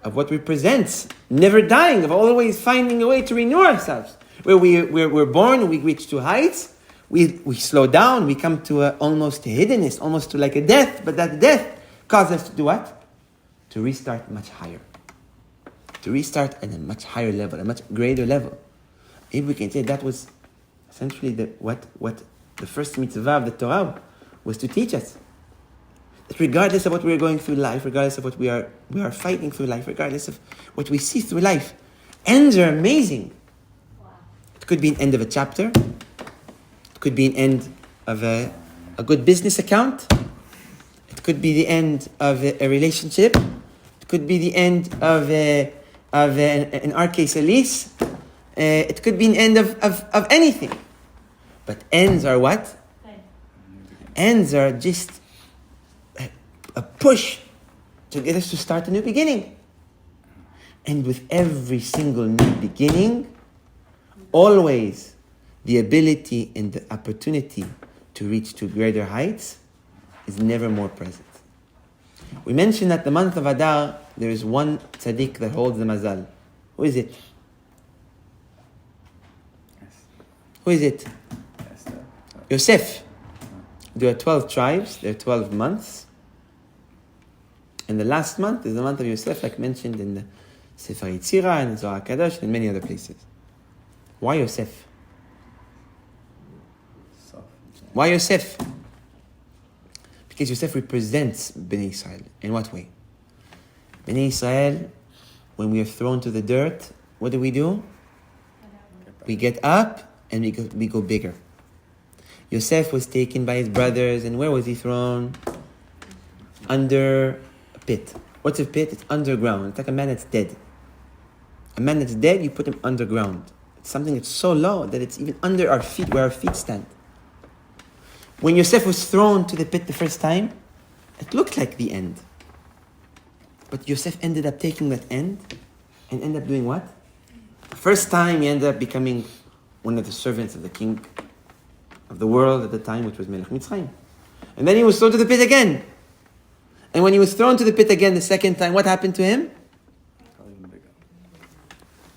Of what represents never dying, of always finding a way to renew ourselves. Where we're born, we reach to heights, we slow down, we come to almost a hiddenness, almost to like a death, but that death causes us to do what? To restart much higher. To restart at a much higher level, a much greater level. Maybe we can say that was essentially what the first mitzvah of the Torah was to teach us. That regardless of what we are going through life, regardless of what we are fighting through life, regardless of what we see through life, ends are amazing. Wow. It could be an end of a chapter. It could be an end of a good business account. It could be the end of a relationship. It could be the end of in our case, a lease. It could be an end of anything. But ends are what? Ends are just a push to get us to start a new beginning. And with every single new beginning, always the ability and the opportunity to reach to greater heights is never more present. We mentioned that the month of Adar, there is one tzaddik that holds the mazal. Who is it? Who is it? Yosef. There are 12 tribes, there are 12 months. And the last month is the month of Yosef, like mentioned in the Sefer Yetzirah and Zohar Kadosh and many other places. Why Yosef? Why Yosef? Because Yosef represents Bnei Israel. In what way? Bnei Israel, when we are thrown to the dirt, what do? We get up and we go bigger. Yosef was taken by his brothers, and where was he thrown? Under a pit. What's a pit? It's underground. It's like a man that's dead. A man that's dead, you put him underground. It's something that's so low that it's even under our feet, where our feet stand. When Yosef was thrown to the pit the first time, it looked like the end. But Yosef ended up taking that end and ended up doing what? The first time he ended up becoming one of the servants of the king of the world at the time, which was Melech Mitzrayim. And then he was thrown to the pit again. And when he was thrown to the pit again the second time, what happened to him?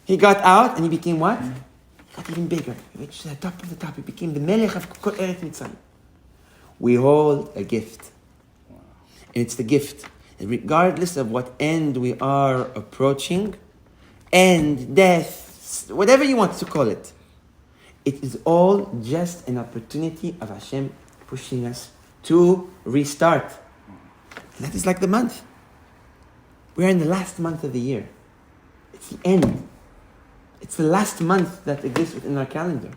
He got out and he became what? He got even bigger. He reached to the top of the top. He became the Melech of Kol Eretz Mitzrayim. We hold a gift. And it's the gift. And regardless of what end we are approaching, end, death, whatever you want to call it, it is all just an opportunity of Hashem pushing us to restart. And that is like the month. We are in the last month of the year. It's the end. It's the last month that exists within our calendar.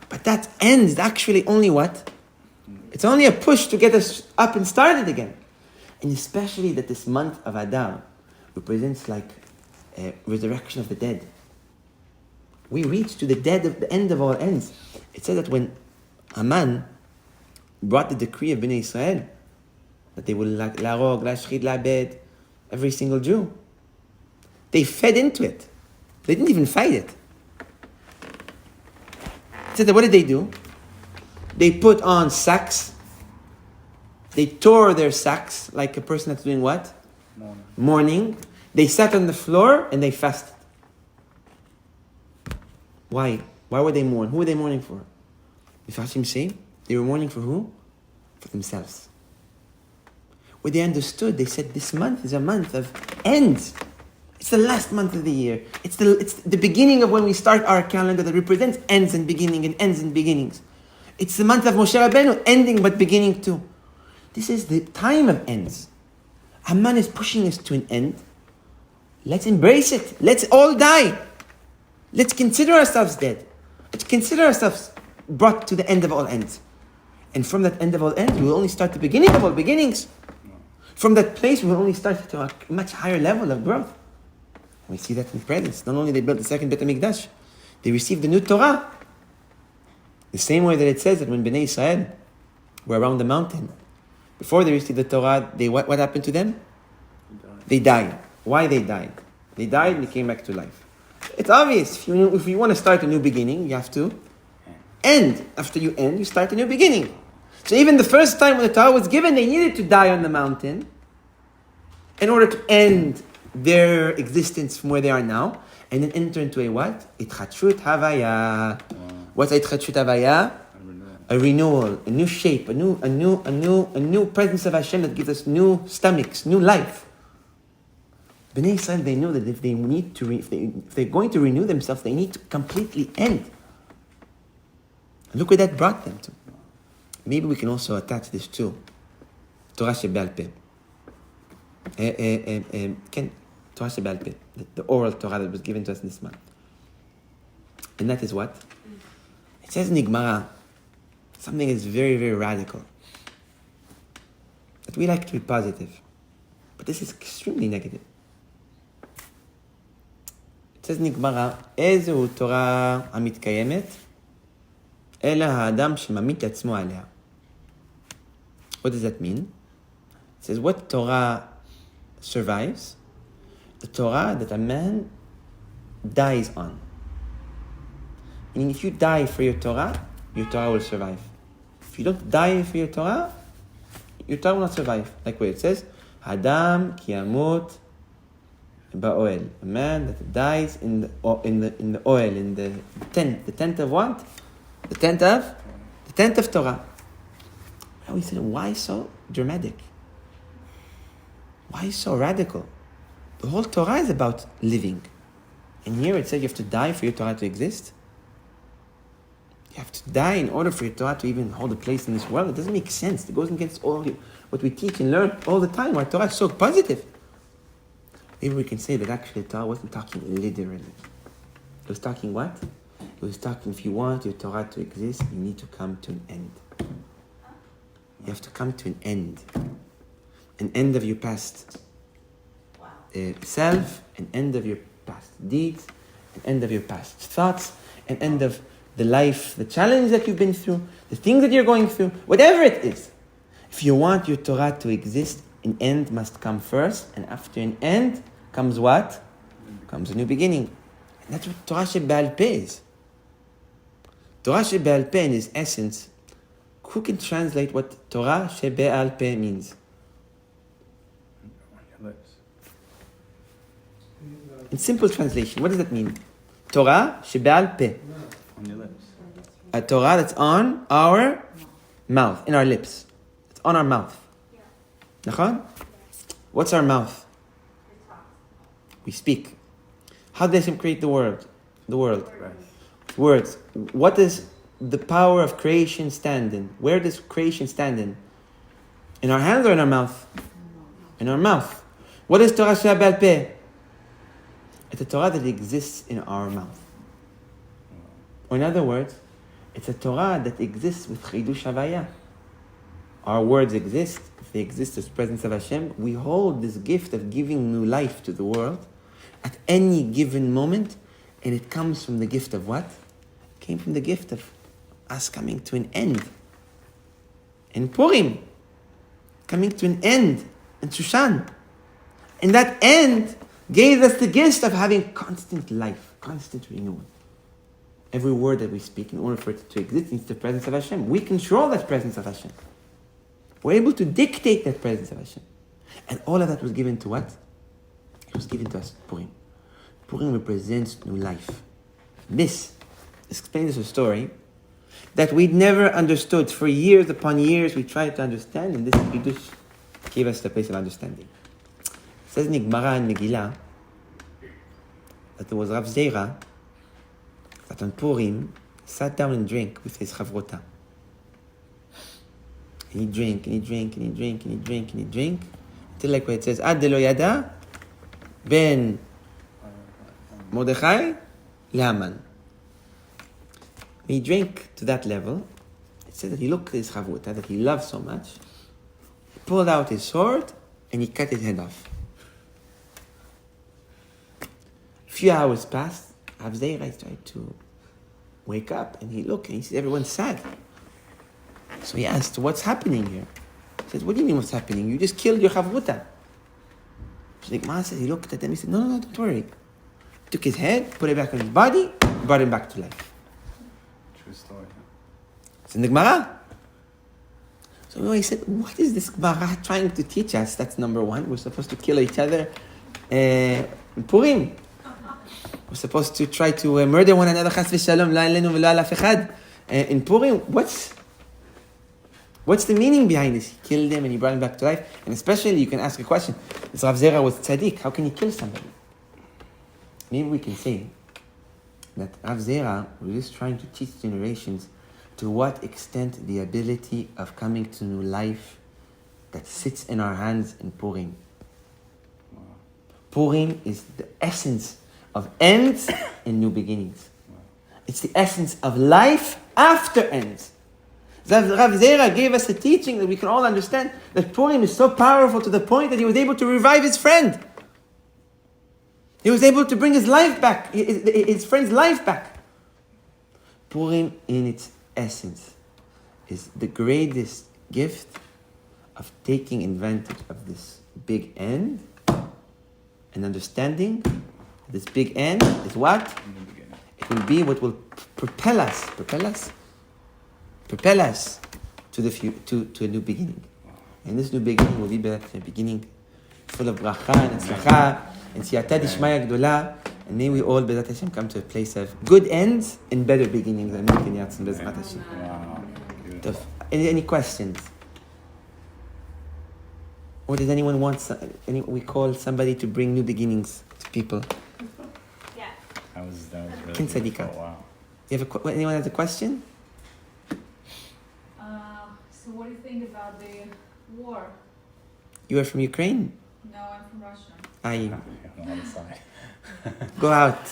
But that end is actually only what? It's only a push to get us up and started again. And especially that this month of Adar represents like a resurrection of the dead. We reach to the dead of the end of all ends. It said that when Haman brought the decree of Bnei Israel, that they will larog, lashchid, labed, every single Jew, they fed into it. They didn't even fight it. It said that what did they do? They put on sacks. They tore their sacks like a person that's doing what? Mourning. They sat on the floor and they fasted. Why? Why would they mourn? Who were they mourning for? The Mepharshim say they were mourning for who? For themselves. When they understood, they said this month is a month of ends. It's the last month of the year. It's the beginning of when we start our calendar that represents ends and beginning and ends and beginnings. It's the month of Moshe Rabbeinu, ending but beginning too. This is the time of ends. Haman is pushing us to an end. Let's embrace it. Let's all die. Let's consider ourselves dead. Let's consider ourselves brought to the end of all ends. And from that end of all ends, we will only start the beginning of all beginnings. From that place, we only start to a much higher level of growth. We see that in presence. Not only they built the second Beit HaMikdash, they received the new Torah. The same way that it says that when Bnei Israel were around the mountain, before they received the Torah, what happened to them? They died. Why they died? They died and they came back to life. It's obvious. If you want to start a new beginning, you have to end. After you end, you start a new beginning. So even the first time when the Torah was given, they needed to die on the mountain in order to end their existence from where they are now, and then enter into a what? Itchatshut Havaya. What's Itchatshut Havaya? A renewal, a new shape, a new presence of Hashem that gives us new stomachs, new life. Bnei Israel, they know that if they're going to renew themselves, they need to completely end. And look where that brought them to. Maybe we can also attach this to Torah Shebe'al Peh. Torah Shebe'al Peh, the oral Torah that was given to us this month. And that is what? It says in the Gemara, something is very, very radical. That we like to be positive. But this is extremely negative. It says in the Gemara, איזהו תורה המתקיימת, אלא האדם שממית עצמו עליה. What does that mean? It says, what Torah survives? The Torah that a man dies on. Meaning, if you die for your Torah will survive. If you don't die for your Torah will not survive. Like where it says, Adam ki yamut ba'oel. A man that dies in the oil, in the tent. The tent of what? The tent of Torah. And we said, why so dramatic? Why so radical? The whole Torah is about living. And here it says you have to die for your Torah to exist. You have to die in order for your Torah to even hold a place in this world. It doesn't make sense. It goes against all what we teach and learn all the time. Our Torah is so positive. Maybe we can say that actually the Torah wasn't talking literally. It was talking what? It was talking, if you want your Torah to exist, you need to come to an end. You have to come to an end. An end of your past self, an end of your past deeds, an end of your past thoughts, an end of the life, the challenge that you've been through, the things that you're going through, whatever it is. If you want your Torah to exist, an end must come first, and after an end comes what? Comes a new beginning. And that's what Torah Shebe'al Peh is. Torah Shebe'al Peh in its essence, who can translate what Torah Shebe'al Peh means? In simple translation, what does that mean? Torah Shebe'al Peh. On your lips. A Torah that's on our mouth, in our lips. It's on our mouth. Nachon? What's our mouth? We speak. How does Hashem create the world? Words. What does the power of creation stand in? Where does creation stand in? In our hands or in our mouth? In our mouth. What is Torah Shebe'al Peh? It's a Torah that exists in our mouth. Or in other words, it's a Torah that exists with Chidush Havaya. Our words exist. If they exist as presence of Hashem, we hold this gift of giving new life to the world at any given moment, and it comes from the gift of what? It came from the gift of us coming to an end. In Purim, coming to an end in Shushan. And that end gave us the gift of having constant life, constant renewal. Every word that we speak, in order for it to exist, needs the presence of Hashem. We control that presence of Hashem. We're able to dictate that presence of Hashem. And all of that was given to what? It was given to us, Purim. Purim represents new life. This explains a story that we'd never understood. For years upon years, we tried to understand, and this Kiddush gave us the place of understanding. It says in Gemara and Megillah that there was Rav Zeira that on Purim sat down and drank with his chavrota. And he drank, and he drank, and he drank, and he drank, and he drank, until like where it says, Ad delo yada ben Mordechai leHaman. When he drank to that level, it says that he looked at his chavrota that he loved so much, he pulled out his sword, and he cut his head off. A few hours passed. Rav Zera tried to wake up, and he looked, and he said, everyone's sad. So he asked, what's happening here? He said, what do you mean what's happening? You just killed your chavruta. He looked at them, he said, no, don't worry. Took his head, put it back on his body, brought him back to life. True story. It's in the Gemara. So he said, what is this Gemara trying to teach us? That's number one. We're supposed to kill each other in Purim. We're supposed to try to murder one another. Chas v'shalom, la alenu v'la ala afi echad. In Purim, what's the meaning behind this? He killed him and he brought him back to life. And especially, you can ask a question. This Rav Zera was tzaddik. How can he kill somebody? Maybe we can say that Rav Zera was just trying to teach generations to what extent the ability of coming to new life that sits in our hands in Purim. Wow. Purim is the essence of ends and new beginnings. Wow. It's the essence of life after ends. Rav Zera gave us a teaching that we can all understand that Purim is so powerful to the point that he was able to revive his friend. He was able to bring his life back, his friend's life back. Purim in its essence is the greatest gift of taking advantage of this big end and understanding this big end is what? It will be what will propel us to the to a new beginning. And this new beginning will be a beginning full of bracha and tzlacha and siyata dishmaya gdola. And may we all, B'ezrat Hashem, come to a place of good ends and better beginnings. B'ezrat Hashem. Wow. Any questions? Or does anyone want? We call somebody to bring new beginnings to people. Yeah. That was really Kin beautiful. Sadika. Wow. You have anyone has a question? So what do you think about the war? You are from Ukraine? No, I'm from Russia. I On the other side. go out.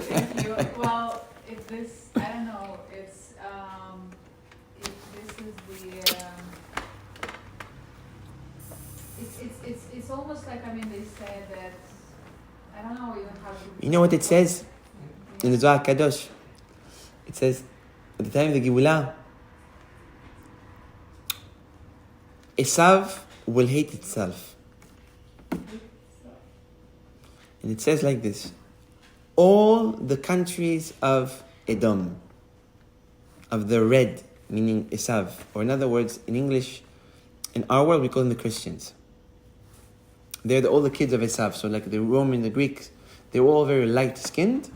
Thank you. Well, if this, I don't know, it's, if this is the, it's almost like, I mean, they say that, I don't know even how to... You know what it says in the Zohar Kadosh? It says, at the time of the Geulah, Esav will hate itself. And it says like this: all the countries of Edom, of the red, meaning Esav, or in other words, in English, in our world we call them the Christians. They're all the kids of Esav. So like the Roman, the Greeks, they were all very light-skinned.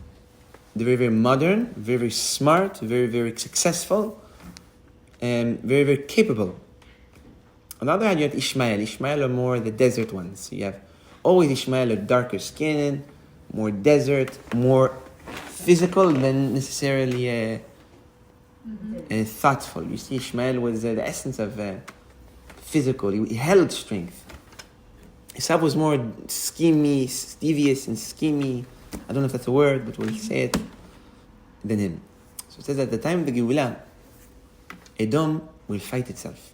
They're very, very modern, very, very smart, very, very successful, and very, very capable. On the other hand, you have Ishmael. Ishmael are more the desert ones. So you have always Ishmael are darker skin, more desert, more physical than necessarily thoughtful. You see, Ishmael was the essence of physical. He held strength. Esav was more schemy, devious and schemy. I don't know if that's a word, but we'll say it, than him. So it says at the time of the Geulah, Edom will fight itself.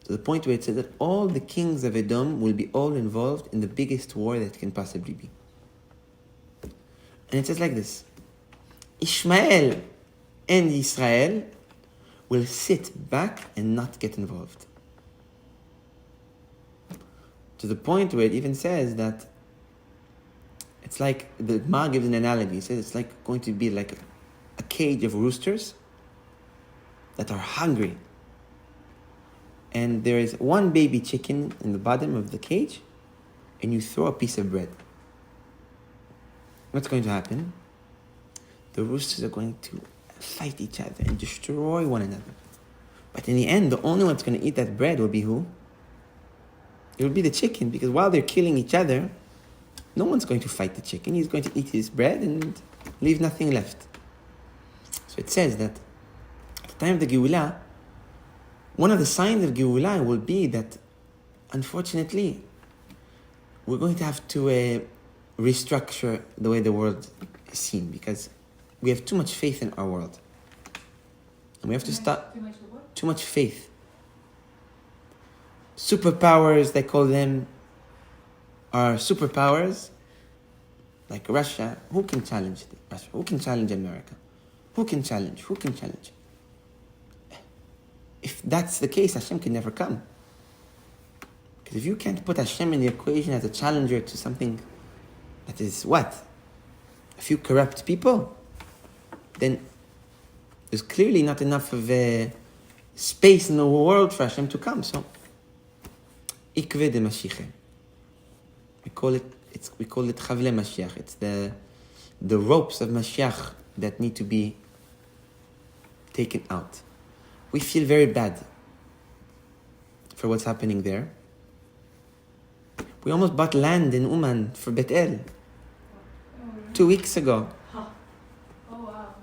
To the point where it says that all the kings of Edom will be all involved in the biggest war that can possibly be. And it says like this: Ishmael and Israel will sit back and not get involved. To the point where it even says that it's like, the Ma gives an analogy. It says it's like going to be like a cage of roosters that are hungry. And there is one baby chicken in the bottom of the cage, and you throw a piece of bread. What's going to happen? The roosters are going to fight each other and destroy one another. But in the end, the only one that's going to eat that bread will be who? It will be the chicken, because while they're killing each other, no one's going to fight the chicken. He's going to eat his bread and leave nothing left. So it says that at the time of the Geulah, one of the signs of Geulah will be that, unfortunately, we're going to have to restructure the way the world is seen, because we have too much faith in our world. And we have to stop... Too much of what? Too much faith. superpowers, they call them, are superpowers, like Russia. Who can challenge Russia? Who can challenge America? Who can challenge? Who can challenge? If that's the case, Hashem can never come. Because if you can't put Hashem in the equation as a challenger to something that is what? A few corrupt people, then there's clearly not enough of space in the world for Hashem to come. So, Ikve de Mashiach. We call it Chavle Mashiach. It's the ropes of Mashiach that need to be taken out. We feel very bad for what's happening there. We almost bought land in Uman for Bet El 2 weeks ago. Oh wow.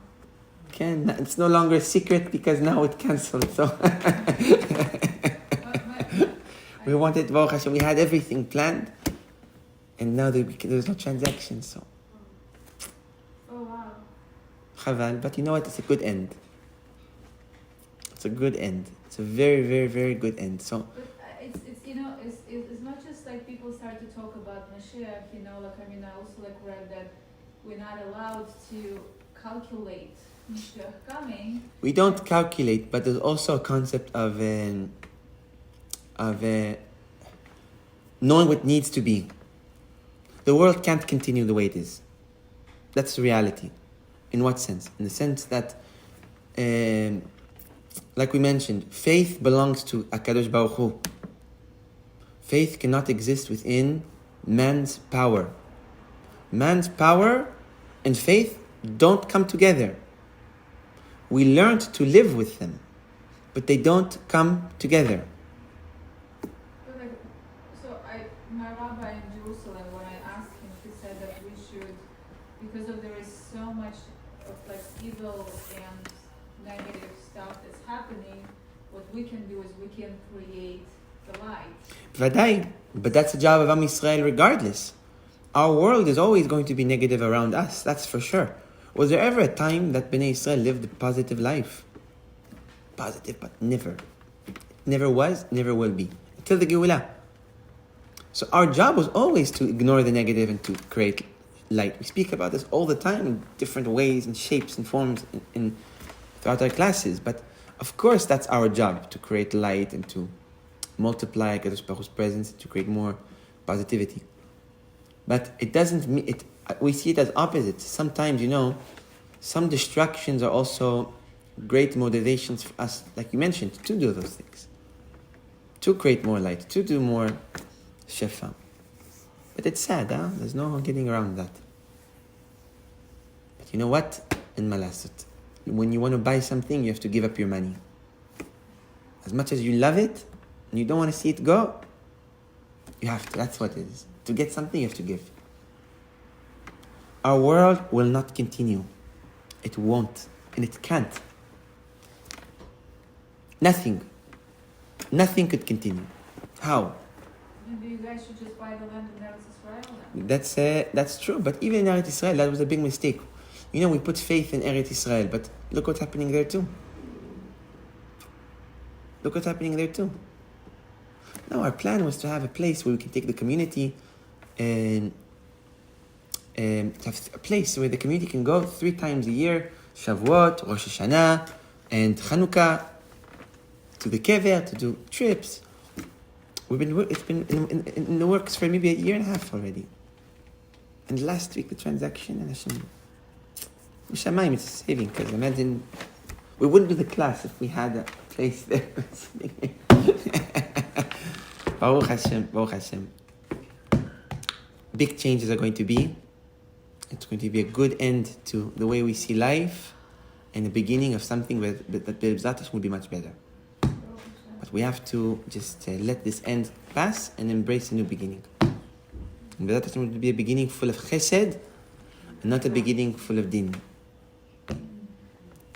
It's no longer a secret because now it's cancelled. So we wanted, Baruch Hashem, we had everything planned, and now there's no transaction. So Oh wow. Chaval, but you know what? It's a good end. It's a good end. It's a very, very, very good end. So But it's not just like people start to talk about Mashiach, I also read that we're not allowed to calculate Mashiach coming. we don't calculate, but there's also a concept of knowing what needs to be. The world can't continue the way it is. That's the reality. In what sense? In the sense that, like we mentioned, faith belongs to HaKadosh Baruch Hu. Faith cannot exist within man's power. Man's power and faith don't come together. We learned to live with them, but they don't come together. My rabbi in Jerusalem, when I asked him, he said that we should, because there is so much of evil and negative stuff that's happening, what we can do is we can create the light. Vadai, but that's the job of Am Yisrael regardless. Our world is always going to be negative around us, that's for sure. Was there ever a time that Bnei Yisrael lived a positive life? Positive, but never. It never was, never will be. Until the Geulah. So our job was always to ignore the negative and to create light. We speak about this all the time in different ways and shapes and forms throughout our classes. But of course that's our job, to create light and to multiply HaKadosh Baruch Hu's presence, to create more positivity. But it doesn't mean it. We see it as opposites. Sometimes, some distractions are also great motivations for us, like you mentioned, to do those things. To create more light, to do more shefa. But it's sad, huh? There's no getting around that. But you know what? In Malasut, when you want to buy something, you have to give up your money. As much as you love it, and you don't want to see it go, you have to. That's what it is. To get something, you have to give. Our world will not continue. It won't. And it can't. Nothing could continue. How? Maybe you guys should just buy the land in Eretz Israel. That's true. But even in Eretz Israel, that was a big mistake. We put faith in Eretz Israel, but look what's happening there too. No, our plan was to have a place where we can take the community and have a place where the community can go 3 times a year, Shavuot, Rosh Hashanah, and Chanukah, to the kever, to do trips. It's been in the works for maybe 1.5 years already. And last week the transaction, and Hashem, Shamayim, it's saving, because imagine, we wouldn't do the class if we had a place there. Baruch Hashem. Big changes are going to be. It's going to be a good end to the way we see life, and the beginning of something that B'ezrat Hashem will be much better. But we have to just let this end pass and embrace a new beginning. And B'ezrat Hashem will be a beginning full of chesed, and not a beginning full of din.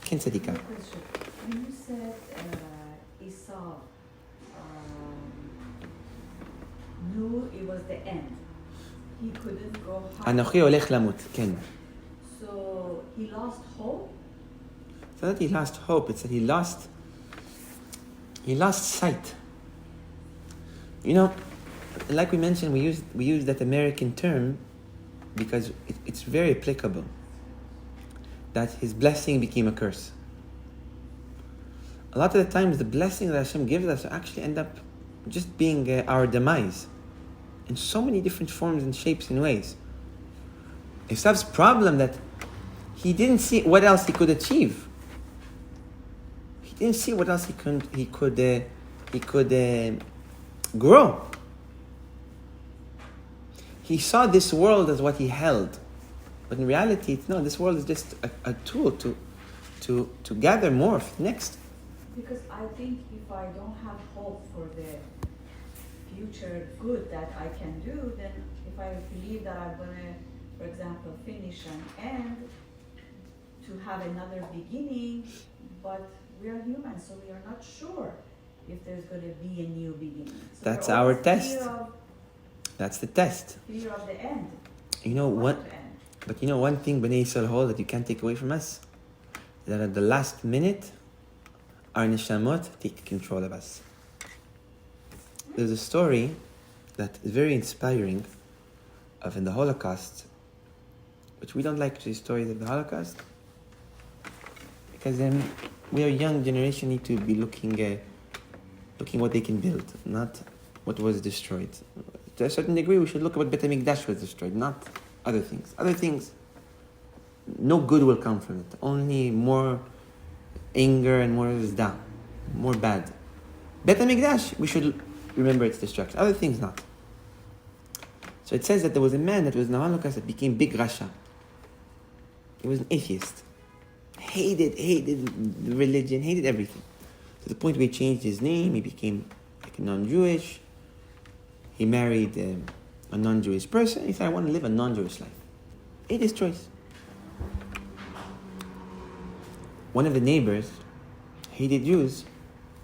Ken Tzadika. When you said Esau knew it was the end, he couldn't go higher. Anochi olech lamut. Ken. So he lost hope? It's not that he lost hope, it's that he lost sight. You know, like we mentioned, we use that American term because it's very applicable. That his blessing became a curse. A lot of the times, the blessing that Hashem gives us actually end up just being our demise in so many different forms and shapes and ways. Esav's problem that he didn't see what else he could achieve. He didn't see what else he could grow. He saw this world as what he held, but in reality, no. This world is just a tool to gather more next. Because I think if I don't have hope for the future good that I can do, then if I believe that I'm gonna, for example, finish an end to have another beginning, but we are human, so we are not sure if there's gonna be a new beginning. So that's our test. Fear That's the test. Fear of the end. You know what? But you know one thing Bnei Yisrael hold that you can't take away from us? That at the last minute, our neshamot take control of us. There's a story that is very inspiring of in the Holocaust, which we don't like these stories of the Holocaust, because then we are young generation need to be looking what they can build, not what was destroyed. To a certain degree, we should look at what Beit HaMikdash was destroyed, not other things. Other things, no good will come from it. Only more anger and more zda, more bad. Beit HaMikdash, we should remember its destruction. Other things, not. So it says that there was a man that was in the Holocaust that became big Rasha. He was an atheist. Hated religion, hated everything. To the point where he changed his name, he became like a non-Jewish. He married a non-Jewish person. He said, I want to live a non-Jewish life. Ate his choice. One of the neighbors, hated Jews,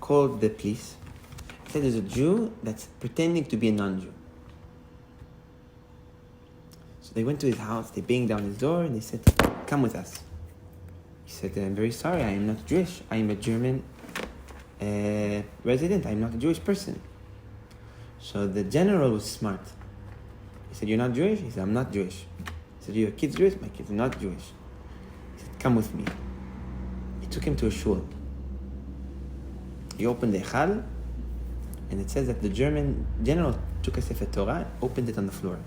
called the police. He said, there's a Jew that's pretending to be a non-Jew. So they went to his house, they banged down his door, and they said, come with us. He said, I'm very sorry, I am not Jewish. I am a German resident. I am not a Jewish person. So the general was smart. He said, you're not Jewish? He said, I'm not Jewish. He said, your kid's Jewish? My kid's not Jewish. He said, come with me. He took him to a shul. He opened the Echal, and it says that the German general took a Sefer Torah, opened it on the floor.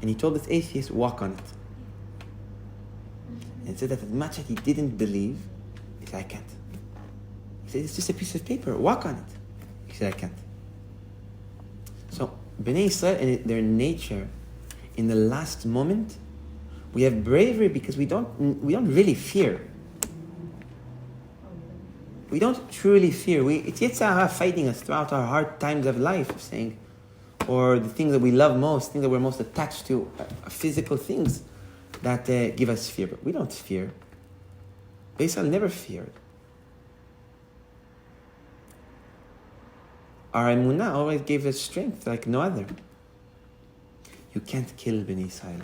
And he told this atheist, walk on it. And it said that as much as he didn't believe, he said, I can't. He said, it's just a piece of paper, walk on it. He said, I can't. So, Bnei Yisrael, in their nature, in the last moment, we have bravery because we don't really fear. We don't truly fear. It's Yetzer Hara fighting us throughout our hard times of life, saying, or the things that we love most, things that we're most attached to, physical things that give us fear. But we don't fear. Bnei Yisrael never feared. Our emunah always gave us strength like no other. You can't kill Bnei Yisrael.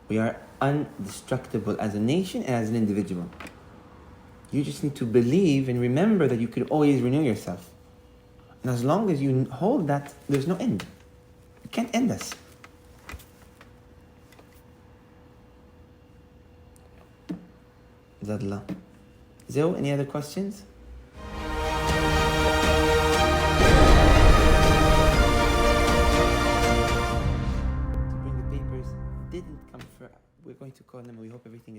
We are indestructible as a nation and as an individual. You just need to believe and remember that you could always renew yourself. And as long as you hold that, there's no end. You can't end us. Zadla. Zeo, any other questions? We're going to call them. We hope everything is